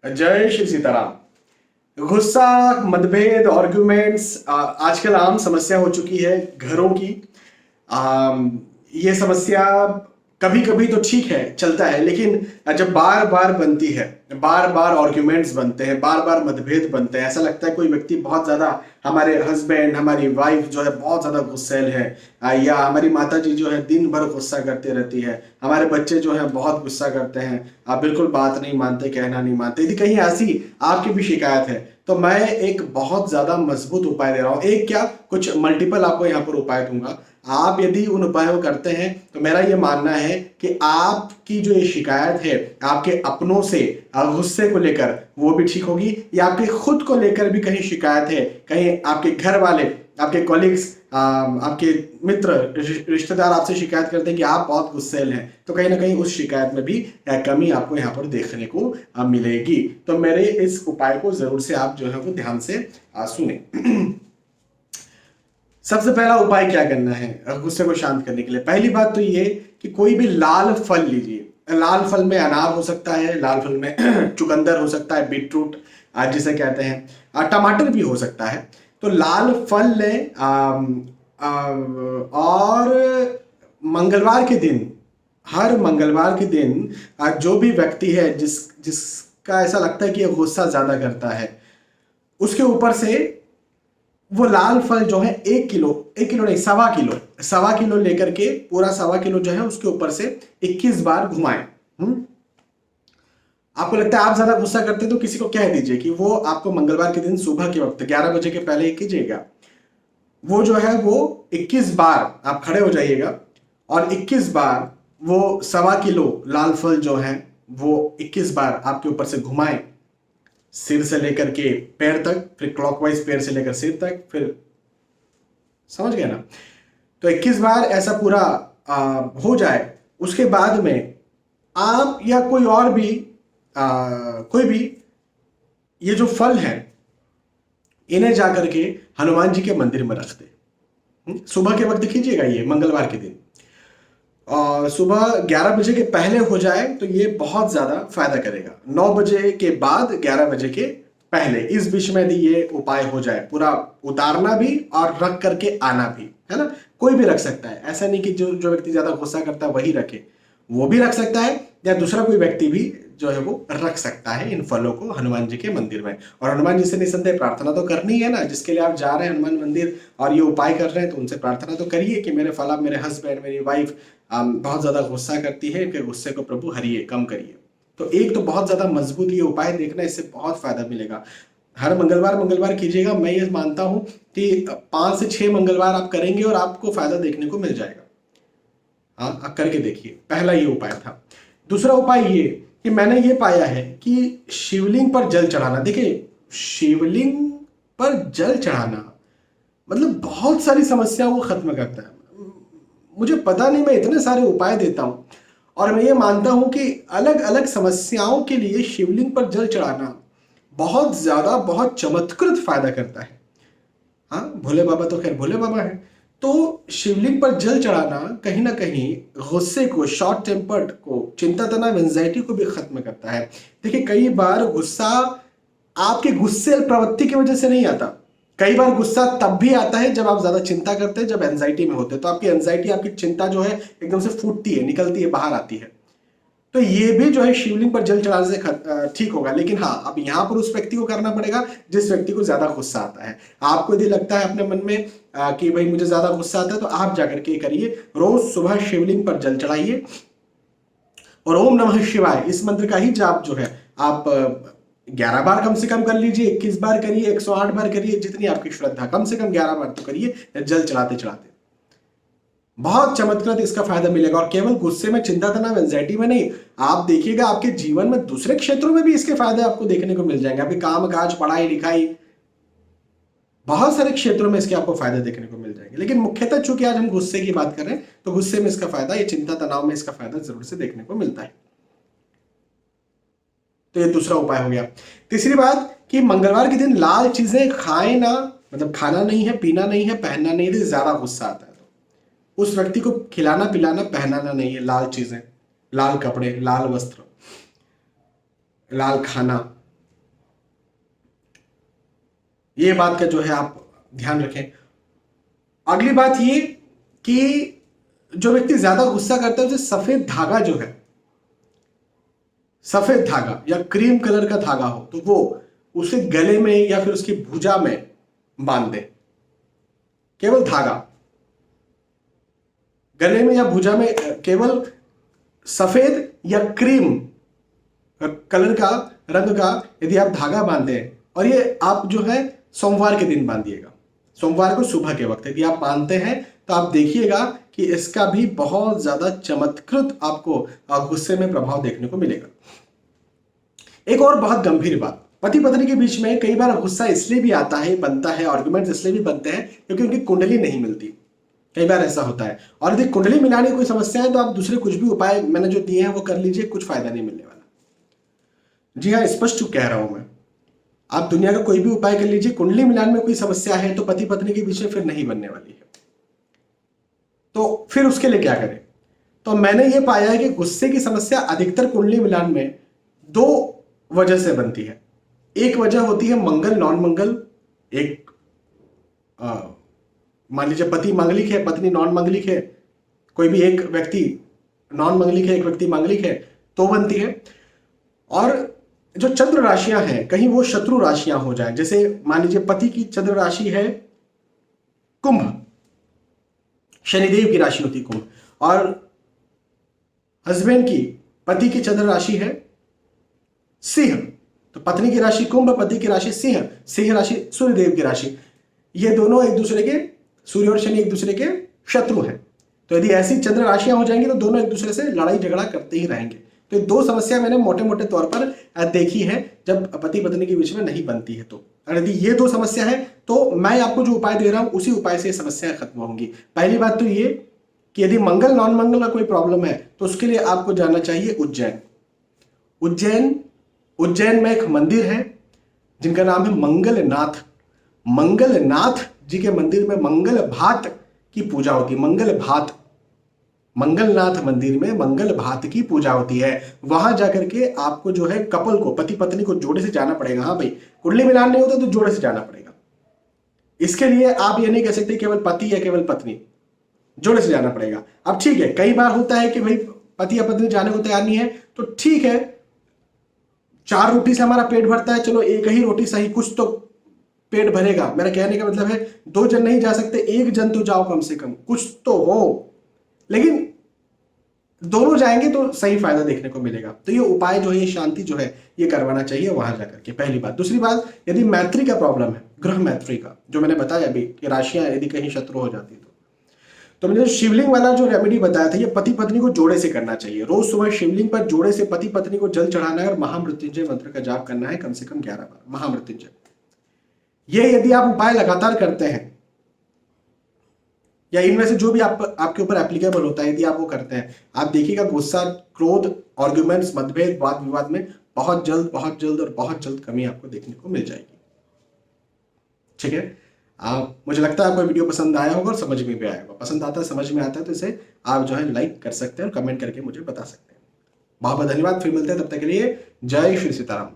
जय श्री सीताराम। गुस्सा, मतभेद, आर्ग्यूमेंट्स आजकल आम समस्या हो चुकी है घरों की। ये समस्या कभी कभी तो ठीक है, चलता है, लेकिन जब बार बार बनती है, बार बार आर्ग्यूमेंट्स बनते हैं, बार बार मतभेद बनते हैं, ऐसा लगता है कोई व्यक्ति बहुत ज्यादा, हमारे हस्बैंड, हमारी वाइफ जो है बहुत ज्यादा गुस्सैल है, या हमारी माता जी जो है दिन भर गुस्सा करती रहती है, हमारे बच्चे जो है बहुत गुस्सा करते हैं, आप बिल्कुल बात नहीं मानते, कहना नहीं मानते। यदि कहीं ऐसी आपकी भी शिकायत है तो मैं एक बहुत ज्यादा मजबूत उपाय दे रहा हूं। एक क्या, कुछ मल्टीपल आपको यहाँ पर उपाय दूंगा। आप यदि उन उपायों करते हैं तो मेरा ये मानना है कि आपकी जो ये शिकायत है आपके अपनों से गुस्से को लेकर, वो भी ठीक होगी, या आपके खुद को लेकर भी कहीं शिकायत है, कहीं आपके घर वाले, आपके कॉलिग्स, आपके मित्र, रिश्तेदार आपसे शिकायत करते हैं कि आप बहुत गुस्सैल हैं, तो कहीं ना कहीं उस शिकायत में भी कमी आपको यहाँ पर देखने को मिलेगी। तो मेरे इस उपाय को जरूर से आप जो है वो ध्यान से सुने। सबसे पहला उपाय क्या करना है गुस्से को शांत करने के लिए? पहली बात तो ये कि कोई भी लाल फल लीजिए। लाल फल में अनार हो सकता है, लाल फल में चुकंदर हो सकता है, बीटरूट जिसे कहते हैं, टमाटर भी हो सकता है। तो लाल फल लें, और मंगलवार के दिन, हर मंगलवार के दिन जो भी व्यक्ति है जिसका ऐसा लगता है कि यह गुस्सा ज्यादा करता है, उसके ऊपर से वो लाल फल जो है 1 किलो, 1 किलो नहीं, 1.25 किलो, 1.25 किलो लेकर के, पूरा 1.25 किलो जो है उसके ऊपर से 21 बार घुमाएं। आपको लगता है आप ज्यादा गुस्सा करते हैं तो किसी को कह दीजिए कि वो आपको मंगलवार के दिन सुबह के वक्त 11 बजे के पहले कीजिएगा। वो जो है वो 21 बार आप खड़े हो जाइएगा और 21 बार वो 1.25 किलो लाल फल जो है वो 21 बार आपके ऊपर से घुमाएं, सिर से लेकर के पैर तक, फिर क्लॉकवाइज पैर से लेकर सिर तक, फिर समझ गए ना? तो 21 बार ऐसा पूरा हो जाए, उसके बाद में आप या कोई और भी कोई भी ये जो फल है इन्हें जाकर के हनुमान जी के मंदिर में रख दे। सुबह के वक्त कीजिएगा, ये मंगलवार के दिन, और सुबह 11 बजे के पहले हो जाए तो ये बहुत ज्यादा फायदा करेगा। 9 बजे के बाद 11 बजे के पहले, इस बीच में यदि ये उपाय हो जाए, पूरा उतारना भी और रख करके आना भी, है ना? कोई भी रख सकता है, ऐसा नहीं कि जो जो व्यक्ति ज्यादा गुस्सा करता है वही रखे, वो भी रख सकता है, या दूसरा कोई व्यक्ति भी जो है वो रख सकता है इन फलों को हनुमान जी के मंदिर में। और हनुमान जी से निसंदेह प्रार्थना तो करनी है ना, जिसके लिए आप जा रहे हैं हनुमान मंदिर और ये उपाय कर रहे हैं, तो उनसे प्रार्थना तो करिए कि मेरे फल, मेरे हस्बैंड, मेरी वाइफ बहुत ज्यादा गुस्सा करती है, इनके गुस्से को प्रभु हरिए, कम करिए। तो एक तो बहुत ज्यादा मजबूत ये उपाय देखना, इससे बहुत फायदा मिलेगा। हर मंगलवार मंगलवार कीजिएगा। मैं ये मानता हूं कि 5 से 6 मंगलवार आप करेंगे और आपको फायदा देखने को मिल जाएगा। हाँ, आप करके देखिए। पहला ये उपाय था। दूसरा उपाय ये कि मैंने ये पाया है कि शिवलिंग पर जल चढ़ाना। देखिए, शिवलिंग पर जल चढ़ाना मतलब बहुत सारी समस्याओं को खत्म करता है। मुझे पता नहीं, मैं इतने सारे उपाय देता हूं और मैं ये मानता हूं कि अलग अलग समस्याओं के लिए शिवलिंग पर जल चढ़ाना बहुत ज्यादा, बहुत चमत्कृत फायदा करता है। हाँ, भोले बाबा तो खैर भोले बाबा है। तो शिवलिंग पर जल चढ़ाना कहीं ना कहीं गुस्से को, शॉर्ट टेम्पर्ड को, चिंता तनाव, एंजाइटी को भी खत्म करता है। देखिए, कई बार गुस्सा आपके गुस्से प्रवृत्ति की वजह से नहीं आता। कई बार गुस्सा तब भी आता है जब आप ज्यादा चिंता करते हैं, जब एंजाइटी में होते हैं, तो आपकी एंजाइटी, आपकी चिंता जो है एकदम से फूटती है, निकलती है, बाहर आती है। तो ये भी जो है शिवलिंग पर जल चढ़ाने से ठीक होगा। लेकिन हाँ, अब यहाँ पर उस व्यक्ति को करना पड़ेगा जिस व्यक्ति को ज्यादा गुस्सा आता है। आपको यदि लगता है अपने मन में कि भाई मुझे ज्यादा गुस्सा आता है, तो आप जाकर के करिए, रोज सुबह शिवलिंग पर जल चढ़ाइए और ओम नमः शिवाय इस मंत्र का ही जाप जो है आप 11 बार कम से कम कर लीजिए, 21 बार करिए, 108 बार करिए, जितनी आपकी श्रद्धा, कम से कम 11 बार तो करिए जल चढ़ाते चढ़ाते। बहुत चमत्कृत इसका फायदा मिलेगा। और केवल गुस्से में, चिंता तनाव, एंजाइटी में नहीं, आप देखिएगा आपके जीवन में दूसरे क्षेत्रों में भी इसके फायदे आपको देखने को मिल जाएंगे। आपके काम काज, पढ़ाई लिखाई, बहुत सारे क्षेत्रों में इसके आपको फायदे देखने को मिल जाएंगे। लेकिन मुख्यतः चूंकि आज हम गुस्से की बात कर रहे हैं, तो गुस्से में इसका फायदा, ये चिंता तनाव में इसका फायदा जरूर से देखने को मिलता है। तो ये दूसरा उपाय हो गया। तीसरी बात कि मंगलवार के दिन लाल चीजें खाएं ना, मतलब खाना नहीं है, पीना नहीं है, पहनना नहीं है। ज्यादा गुस्सा आता है तो उस व्यक्ति को खिलाना, पिलाना, पहनाना नहीं है लाल चीजें, लाल कपड़े, लाल वस्त्र, लाल खाना, ये बात का जो है आप ध्यान रखें। अगली बात ये कि जो व्यक्ति ज्यादा गुस्सा करता है उसे सफेद धागा जो है, सफेद धागा या क्रीम कलर का धागा हो तो वो उसे गले में या फिर उसकी भुजा में बांध दे। केवल धागा, गले में या भुजा में केवल सफेद या क्रीम कलर का, रंग का यदि आप धागा बांधते हैं, और ये आप जो है सोमवार के दिन बांधिएगा, सोमवार को सुबह के वक्त यदि आप बांधते हैं तो आप देखिएगा कि इसका भी बहुत ज्यादा चमत्कृत आपको गुस्से में प्रभाव देखने को मिलेगा। एक और बहुत गंभीर बात, पति पत्नी के बीच में कई बार गुस्सा इसलिए भी आता है, बनता है, आर्गुमेंट्स इसलिए भी बनते हैं क्योंकि उनकी कुंडली नहीं मिलती। कई बार ऐसा होता है। और यदि कुंडली मिलाने की कोई समस्या है तो आप दूसरे कुछ भी उपाय मैंने जो दिए हैं वो कर लीजिए, कुछ फायदा नहीं मिलने वाला। जी हाँ, स्पष्ट कह रहा हूं मैं, आप दुनिया का कोई भी उपाय कर लीजिए, कुंडली मिलान में कोई समस्या है तो पति पत्नी के बीच में फिर नहीं बनने वाली है। तो फिर उसके लिए क्या करें? तो मैंने ये पाया है कि गुस्से की समस्या अधिकतर कुंडली मिलान में दो वजह से बनती है। एक वजह होती है मंगल नॉन मंगल, एक मान लीजिए पति मांगलिक है, पत्नी नॉन मांगलिक है, कोई भी एक व्यक्ति नॉन मांगलिक है, एक व्यक्ति मांगलिक है, तो बनती है। और जो चंद्र राशियां हैं कहीं वो शत्रु राशियां हो जाए, जैसे मान लीजिए पति की चंद्र राशि है कुंभ, शनिदेव की राशि होती कुंभ, और हस्बैंड की, पति की चंद्र राशि है सिंह, तो पत्नी की राशि कुंभ, पति की राशि सिंह, सिंह राशि सूर्यदेव की राशि, ये दोनों एक दूसरे के, सूर्य और शनि एक दूसरे के शत्रु हैं। तो यदि ऐसी चंद्र राशियां हो जाएंगी तो दोनों एक दूसरे से लड़ाई झगड़ा करते ही रहेंगे। तो ये दो समस्या मैंने मोटे मोटे तौर पर देखी है जब पति पत्नी के बीच में नहीं बनती है। तो यदि ये दो समस्या है तो मैं आपको जो उपाय दे रहा हूं उसी उपाय से समस्याएं खत्म होंगी। पहली बात तो ये कि यदि मंगल नॉन मंगल का कोई प्रॉब्लम है तो उसके लिए आपको जाना चाहिए उज्जैन। उज्जैन में एक मंदिर है जिनका नाम है मंगलनाथ। मंगलनाथ जी के मंदिर में मंगल भात की पूजा होती है। मंगल भात, मंगलनाथ मंदिर में मंगल भात की पूजा होती है। वहां जाकर के आपको जो है कपल को, पति पत्नी को जोड़े से जाना पड़ेगा। हाँ भाई, कुंडली मिलान नहीं होता तो जोड़े से जाना पड़ेगा। इसके लिए आप ये नहीं कह सकते केवल पति या केवल पत्नी, जोड़े से जाना पड़ेगा। अब ठीक है, कई बार होता है कि भाई पति या पत्नी जाने को तैयार नहीं है, तो ठीक है, 4 रोटी से हमारा पेट भरता है, चलो एक ही रोटी सही, कुछ तो पेट भरेगा। मेरा कहने का मतलब है 2 जन नहीं जा सकते, 1 जन तो जाओ कम से कम, कुछ तो हो। लेकिन दोनों जाएंगे तो सही फायदा देखने को मिलेगा। तो ये उपाय जो है, ये शांति जो है, ये करवाना चाहिए वहां जाकर के, पहली बात। दूसरी बात, यदि मैत्री का प्रॉब्लम है, ग्रह मैत्री का, जो मैंने बताया अभी कि राशियां यदि कहीं शत्रु हो जाती तो मैंने शिवलिंग वाला जो रेमेडी बताया था, ये पति पत्नी को जोड़े से करना चाहिए। रोज सुबह शिवलिंग पर जोड़े से पति पत्नी को जल चढ़ाना है और महामृत्युंजय मंत्र का जाप करना है कम से कम 11 बार, महामृत्युंजय। ये यदि आप उपाय लगातार करते हैं, या इनमें से जो भी आपके ऊपर एप्लीकेबल होता है, यदि आप वो करते हैं, आप देखिएगा गुस्सा, क्रोध, आर्गुमेंट्स, मतभेद, वाद विवाद में बहुत जल्द और बहुत जल्द कमी आपको देखने को मिल जाएगी। ठीक है, मुझे लगता है आपको वीडियो पसंद आया होगा और समझ में भी आया होगा। पसंद आता है, समझ में आता है तो इसे आप जो है लाइक कर सकते हैं और कमेंट करके मुझे बता सकते हैं। बहुत बहुत धन्यवाद, फिर मिलते हैं, तब तक के लिए जय श्री सीताराम।